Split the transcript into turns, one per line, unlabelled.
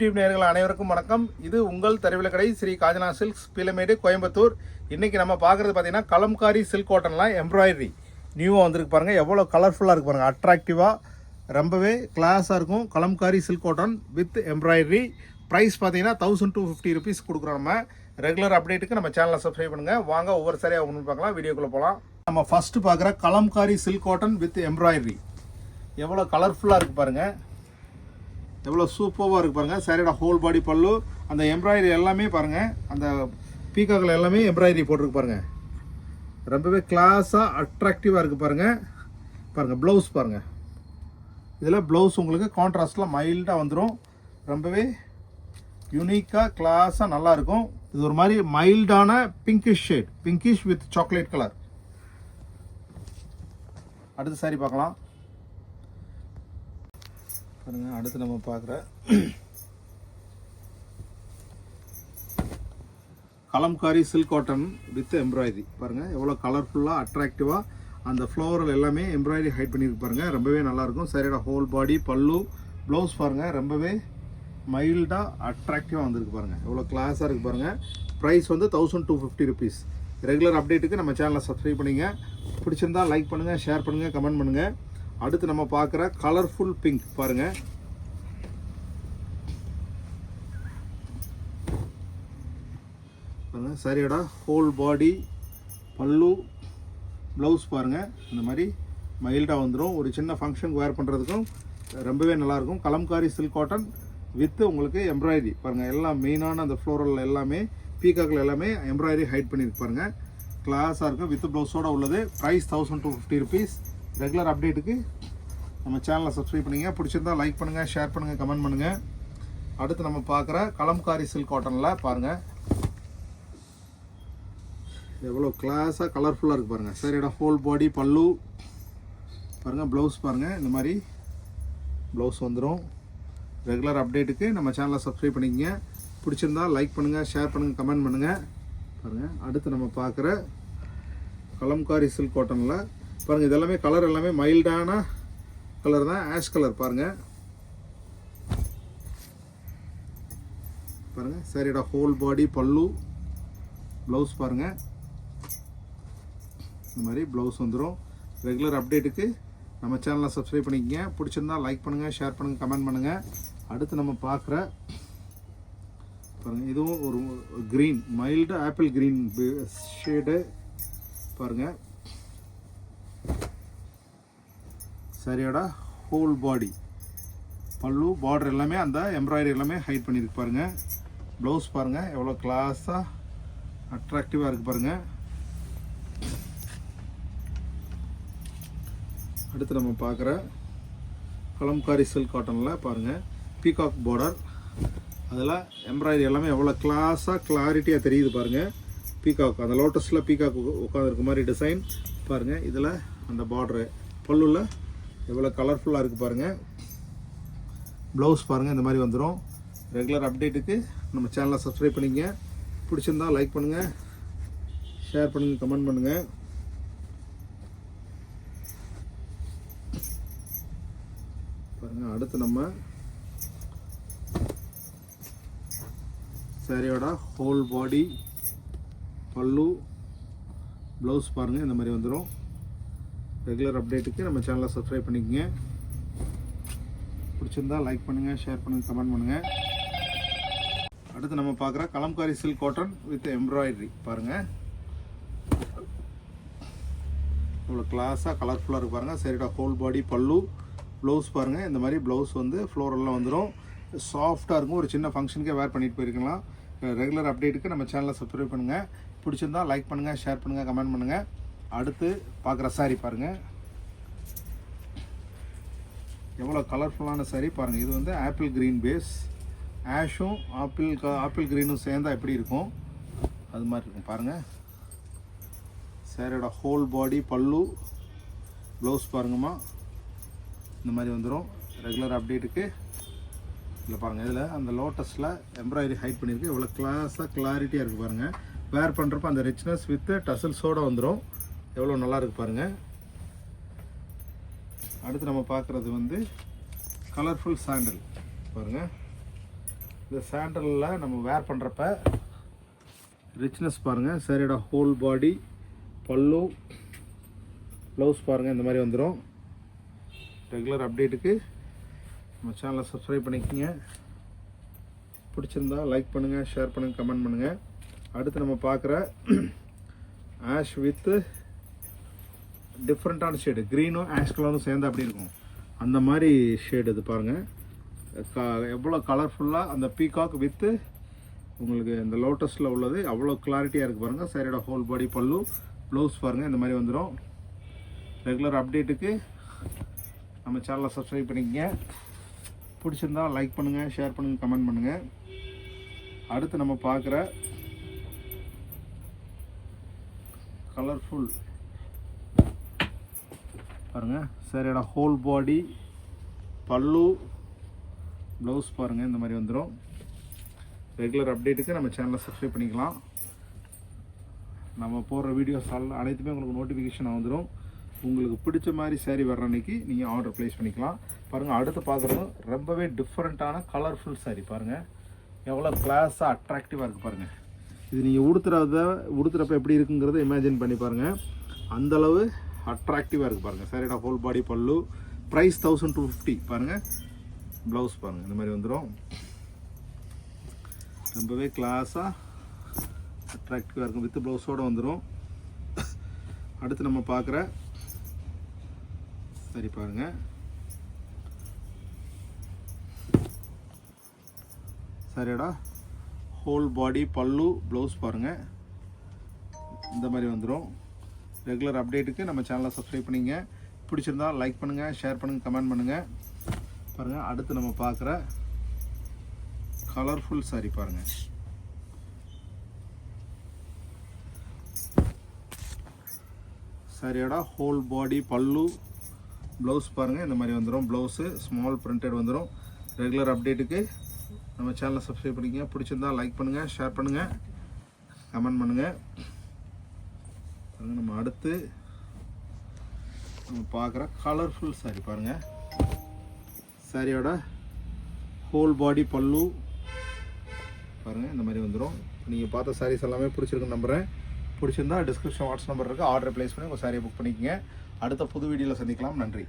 YouTube நேயர்கள் அனைவருக்கும் வணக்கம். இது உங்கள் தறிவில கடை ஸ்ரீ காஞ்சனா சில்க்ஸ், பீலமேடு, கோயம்புத்தூர். இன்னைக்கு நம்ம பார்க்குறது பார்த்தீங்கன்னா கலம்காரி சில்க் காட்டன்லாம் எம்ப்ராய்டரி நியூவாக வந்திருக்கு பாருங்கள். எவ்வளோ கலர்ஃபுல்லாக இருக்குது பாருங்கள். அட்ராக்டிவாக ரொம்பவே கிளாஸாக இருக்கும். Kalamkari silk cotton with embroidery. Price பார்த்தீங்கன்னா 1250 rupees கொடுக்குறோம். நம்ம ரெகுலர் அப்டேட்டுக்கு நம்ம சேனலை சப்ஸ்கிரைப் பண்ணுங்கள். வாங்க ஒவ்வொரு சரியாக ஒன்று பார்க்கலாம். வீடியோக்குள்ளே போகலாம். நம்ம ஃபஸ்ட்டு பார்க்குற Kalamkari silk cotton with embroidery எவ்வளோ கலர்ஃபுல்லாக இருக்குது பாருங்கள். எவ்வளோ சூப்பராக இருக்குது பாருங்கள். சாரியோட ஹோல் பாடி பல்லு, அந்த எம்ப்ராய்டரி எல்லாமே பாருங்கள். அந்த பீகாக்கில் எல்லாமே எம்ப்ராய்டரி போட்டிருக்கு பாருங்கள். ரொம்பவே கிளாஸாக அட்ராக்டிவாக இருக்குது பாருங்கள். பாருங்கள் ப்ளவுஸ் பாருங்கள். இதில் ப்ளவுஸ் உங்களுக்கு கான்ட்ராஸ்டில் மைல்டாக வந்துடும். ரொம்பவே யூனிக்காக கிளாஸாக நல்லாயிருக்கும். இது ஒரு மாதிரி மைல்டான pinkish shade, pinkish with chocolate colour. அடுத்த சாரி பார்க்கலாம் பாருங்க. அடுத்து நம்ம பார்க்குற Kalamkari silk cotton with embroidery பாருங்கள். எவ்வளோ கலர்ஃபுல்லாக அட்ராக்டிவாக அந்த ஃப்ளோரல் எல்லாமே எம்ப்ராய்டரி ஹைட் பண்ணியிருக்கு பாருங்கள். ரொம்பவே நல்லாயிருக்கும். சரியோட ஹோல் பாடி பல்லு ப்ளவுஸ் பாருங்கள். ரொம்பவே மைல்டாக அட்ராக்டிவாக வந்திருக்கு பாருங்கள். எவ்வளோ கிளாஸாக இருக்குது பாருங்கள். ப்ரைஸ் வந்து 1250 rupees. ரெகுலர் அப்டேட்டுக்கு நம்ம சேனலை சப்ஸ்கிரைப் பண்ணிங்க. பிடிச்சிருந்தா லைக் பண்ணுங்கள், ஷேர் பண்ணுங்கள், கமெண்ட் பண்ணுங்கள். அடுத்து நம்ம பார்க்குற கலர்ஃபுல் பிங்க் பாருங்கள். பாருங்கள் சரியோட ஹோல் பாடி பல்லு ப்ளவுஸ் பாருங்கள். இந்த மாதிரி மைல்டாக வந்துடும். ஒரு சின்ன ஃபங்க்ஷனுக்கு வேர் பண்ணுறதுக்கும் ரொம்பவே நல்லாயிருக்கும். கலம்காரி சில்க் காட்டன் வித் உங்களுக்கு எம்ப்ராய்டரி பாருங்கள். எல்லாம் மெயினான அந்த ஃப்ளோரல் எல்லாமே பீகாக்கில் எல்லாமே எம்ப்ராய்டரி ஹைட் பண்ணியிருக்கு பாருங்கள். கிளாஸாக இருக்கும். வித் ப்ளவுஸோடு உள்ளது. Price 1250 rupees. ரெகுலர் அப்டேட்டுக்கு நம்ம சேனலை சப்ஸ்கிரைப் பண்ணிங்க. பிடிச்சிருந்தா லைக் பண்ணுங்கள், ஷேர் பண்ணுங்கள், கமெண்ட் பண்ணுங்கள். அடுத்து நம்ம பார்க்குற கலம்காரி சில்க் காட்டனில் பாருங்கள் எவ்வளோ கிளாஸாக கலர்ஃபுல்லாக இருக்குது பாருங்கள். சரியோட ஹோல் பாடி பல்லு பாருங்கள். ப்ளவுஸ் பாருங்கள். இந்த மாதிரி ப்ளவுஸ் வந்துடும். ரெகுலர் அப்டேட்டுக்கு நம்ம சேனலை சப்ஸ்கிரைப் பண்ணிக்கங்க. பிடிச்சிருந்தா லைக் பண்ணுங்கள், ஷேர் பண்ணுங்கள், கமெண்ட் பண்ணுங்கள் பாருங்கள். அடுத்து நம்ம பார்க்குற கலம்காரி சில்க் காட்டனில் பாருங்கள். இதெல்லாமே கலர் எல்லாமே மைல்டான கலர் தான். ஆஷ் கலர் பாருங்கள். பாருங்கள் சரியோட ஹோல் பாடி பல்லு ப்ளவுஸ் பாருங்கள். இந்த மாதிரி ப்ளவுஸ் வந்துடும். ரெகுலர் அப்டேட்டுக்கு நம்ம சேனலை சப்ஸ்கிரைப் பண்ணிக்கங்க. பிடிச்சிருந்தா லைக் பண்ணுங்கள், ஷேர் பண்ணுங்கள், கமெண்ட் பண்ணுங்கள். அடுத்து நம்ம பார்க்குற பாருங்கள். இதுவும் ஒரு green, mild apple green shade பாருங்கள். சரியோட ஹோல் பாடி பல்லு பார்டர் எல்லாமே அந்த எம்ப்ராய்டரி எல்லாமே ஹைட் பண்ணியிருக்கு பாருங்கள். ப்ளவுஸ் பாருங்கள். எவ்வளோ கிளாஸாக அட்ராக்டிவாக இருக்குது பாருங்கள். அடுத்து நம்ம பார்க்குற கலம்காரி சில்க் காட்டனில் பாருங்கள் பீகாக் பார்டர். அதில் எம்ப்ராய்டரி எல்லாமே எவ்வளோ கிளாஸாக கிளாரிட்டியாக தெரியுது பாருங்கள். பீகாக் அந்த லோட்டஸில் பீகாக் உட்காந்துருக்க மாதிரி டிசைன் பாருங்கள். இதில் அந்த பார்டரு பல்லுவில் எவ்வளோ கலர்ஃபுல்லாக இருக்குது பாருங்கள். ப்ளவுஸ் பாருங்கள். இந்த மாதிரி வந்துடும். ரெகுலர் அப்டேட்டுக்கு நம்ம சேனலை சப்ஸ்கிரைப் பண்ணிங்க. பிடிச்சிருந்தா லைக் பண்ணுங்கள், ஷேர் பண்ணுங்கள், கமெண்ட் பண்ணுங்கள். பாருங்கள். அடுத்து நம்ம சாரியோட ஹோல் பாடி பல்லு ப்ளவுஸ் பாருங்கள். இந்த மாதிரி வந்துடும். ரெகுலர் அப்டேட்டுக்கு நம்ம சேனலை சப்ஸ்கிரைப் பண்ணிக்கங்க. பிடிச்சிருந்தா லைக் பண்ணுங்கள், ஷேர் பண்ணுங்கள், கமெண்ட் பண்ணுங்கள். அடுத்து நம்ம பார்க்குற Kalamkari silk cotton with embroidery பாருங்கள். இவ்வளோ கிளாஸாக கலர்ஃபுல்லாக இருக்குது பாருங்கள். சரியோட ஹோல் பாடி பல்லு ப்ளவுஸ் பாருங்கள். இந்த மாதிரி ப்ளவுஸ் வந்து ஃப்ளோரெல்லாம் வந்துடும். சாஃப்டாக இருக்கும். ஒரு சின்ன ஃபங்க்ஷனுக்கே வேர் பண்ணிட்டு போயிருக்கலாம். ரெகுலர் அப்டேட்டுக்கு நம்ம சேனலை சப்ஸ்கிரைப் பண்ணுங்கள். பிடிச்சிருந்தா லைக் பண்ணுங்கள், ஷேர் பண்ணுங்கள், கமெண்ட் பண்ணுங்கள். அடுத்து பார்க்குற சாரீ பாருங்கள். எவ்வளோ கலர்ஃபுல்லான சாரீ பாருங்கள். இது வந்து ஆப்பிள் க்ரீன் பேஸ். ஆஷும் ஆப்பிள் க்ரீனும் சேர்ந்தால் எப்படி இருக்கும் அது மாதிரி இருக்கும் பாருங்கள். சாரியோட ஹோல் பாடி பல்லு ப்ளவுஸ் பாருங்கம்மா. இந்த மாதிரி வந்துடும். ரெகுலர் அப்டேட்டுக்கு இதில் பாருங்கள். இதில் அந்த லோட்டஸில் எம்ப்ராய்டரி ஹைட் பண்ணியிருக்கு. எவ்வளோ கிளாஸாக கிளாரிட்டியாக இருக்குது பாருங்கள். வேர் பண்ணுறப்ப அந்த ரிச்னஸ் வித் டசல்ஸோடு வந்துடும். எவ்வளோ நல்லா இருக்குது பாருங்கள். அடுத்து நம்ம பார்க்குறது வந்து கலர்ஃபுல் சாண்டல் பாருங்கள். இந்த சாண்டலில் நம்ம வேர் பண்ணுறப்ப ரிச்னஸ் பாருங்கள். சாரியோட ஹோல் பாடி, பல்லு, ப்ளவுஸ் பாருங்கள் இந்த மாதிரி வந்துடும். ரெகுலர் அப்டேட்டுக்கு நம்ம சேனலை சப்ஸ்கிரைப் பண்ணிக்கோங்க. பிடிச்சிருந்தா லைக் பண்ணுங்கள், ஷேர் பண்ணுங்கள், கமெண்ட் பண்ணுங்கள். அடுத்து நம்ம பார்க்குற ஆஷ் வித்து டிஃப்ரெண்ட்டான ஷேடு, க்ரீனும் ஆஷ் கலரும் சேர்ந்து அப்படி இருக்கும். அந்த மாதிரி ஷேடு இது பாருங்கள். எவ்வளோ கலர்ஃபுல்லாக அந்த பீகாக் வித்து உங்களுக்கு இந்த லோட்டஸில் உள்ளது அவ்வளோ கிளாரிட்டியாக இருக்குது பாருங்கள். சாரியோட ஹோல் பாடி, பல்லு, ப்ளவுஸ் பாருங்கள் இந்த மாதிரி வந்துடும். ரெகுலர் அப்டேட்டுக்கு நம்ம சேனலை சப்ஸ்கிரைப் பண்ணிக்கங்க. பிடிச்சிருந்தா லைக் பண்ணுங்கள், ஷேர் பண்ணுங்கள், கமெண்ட் பண்ணுங்கள். அடுத்து நம்ம பார்க்குற கலர்ஃபுல் பாருங்கள். சாரியோட ஹோல் பாடி, பல்லு, ப்ளவுஸ் பாருங்கள் இந்த மாதிரி வந்துடும். ரெகுலர் அப்டேட்டுக்கு நம்ம சேனலை சப்ஸ்கிரைப் பண்ணிக்கலாம். நம்ம போடுற வீடியோஸ் அனைத்துமே உங்களுக்கு நோட்டிஃபிகேஷன் வந்துடும். உங்களுக்கு பிடிச்ச மாதிரி சாரீ வர்ற அன்றைக்கி நீங்கள் ஆர்டர் ப்ளேஸ் பண்ணிக்கலாம். பாருங்கள், அடுத்து பார்க்குறது ரொம்பவே டிஃப்ரெண்ட்டான கலர்ஃபுல் சாரீ பாருங்கள். எவ்வளோ கிளாஸாக அட்ராக்டிவாக இருக்குது பாருங்கள். இது நீங்கள் உடுத்துறப்ப எப்படி இருக்குங்கிறத இமேஜின் பண்ணி பாருங்கள். அந்தளவு அட்ராக்டிவாக இருக்குது பாருங்கள். சாரியோட ஹோல் பாடி, பல்லு, ப்ரைஸ் 1250 பாருங்கள். ப்ளவுஸ் பாருங்கள் இந்த மாதிரி வந்துடும். ரொம்பவே கிளாஸாக அட்ராக்டிவாக இருக்கும். வித் ப்ளவுஸோடு வந்துடும். அடுத்து நம்ம பார்க்குற சரி பாருங்கள். சரியாடா ஹோல் பாடி, பல்லு, ப்ளவுஸ் பாருங்கள் இந்த மாதிரி வந்துடும். ரெகுலர் அப்டேட்டுக்கு நம்ம சேனலை சப்ஸ்கிரைப் பண்ணிங்க. பிடிச்சிருந்தா லைக் பண்ணுங்கள், ஷேர் பண்ணுங்கள், கமெண்ட் பண்ணுங்கள். பாருங்கள், அடுத்து நம்ம பார்க்குற கலர்ஃபுல் சாரி பாருங்கள். சாரியோட ஹோல் பாடி, பல்லு, ப்ளவுஸ் பாருங்கள் இந்த மாதிரி வந்துடும். ப்ளவுஸு ஸ்மால் பிரிண்டட் வந்துடும். ரெகுலர் அப்டேட்டுக்கு நம்ம சேனலை சப்ஸ்கிரைப் பண்ணிக்கங்க. பிடிச்சிருந்தா லைக் பண்ணுங்கள், ஷேர் பண்ணுங்கள், கமெண்ட் பண்ணுங்கள். நம்ம அடுத்து நம்ம பார்க்குற கலர்ஃபுல் சாரி பாருங்கள். சாரியோட ஹோல் பாடி, பல்லு பாருங்கள் இந்த மாதிரி வந்துடும். நீங்கள் பார்த்த சாரீஸ் எல்லாமே பிடிச்சிருக்குன்னு நம்புகிறேன். பிடிச்சிருந்தா டிஸ்கிரிப்ஷன் வாட்ஸ்அப் நம்பர் இருக்குது, ஆர்டர் ப்ளேஸ் பண்ணி உங்கள் சாரியை புக் பண்ணிக்கங்க. அடுத்த புது வீடியோவில் சந்திக்கலாம். நன்றி.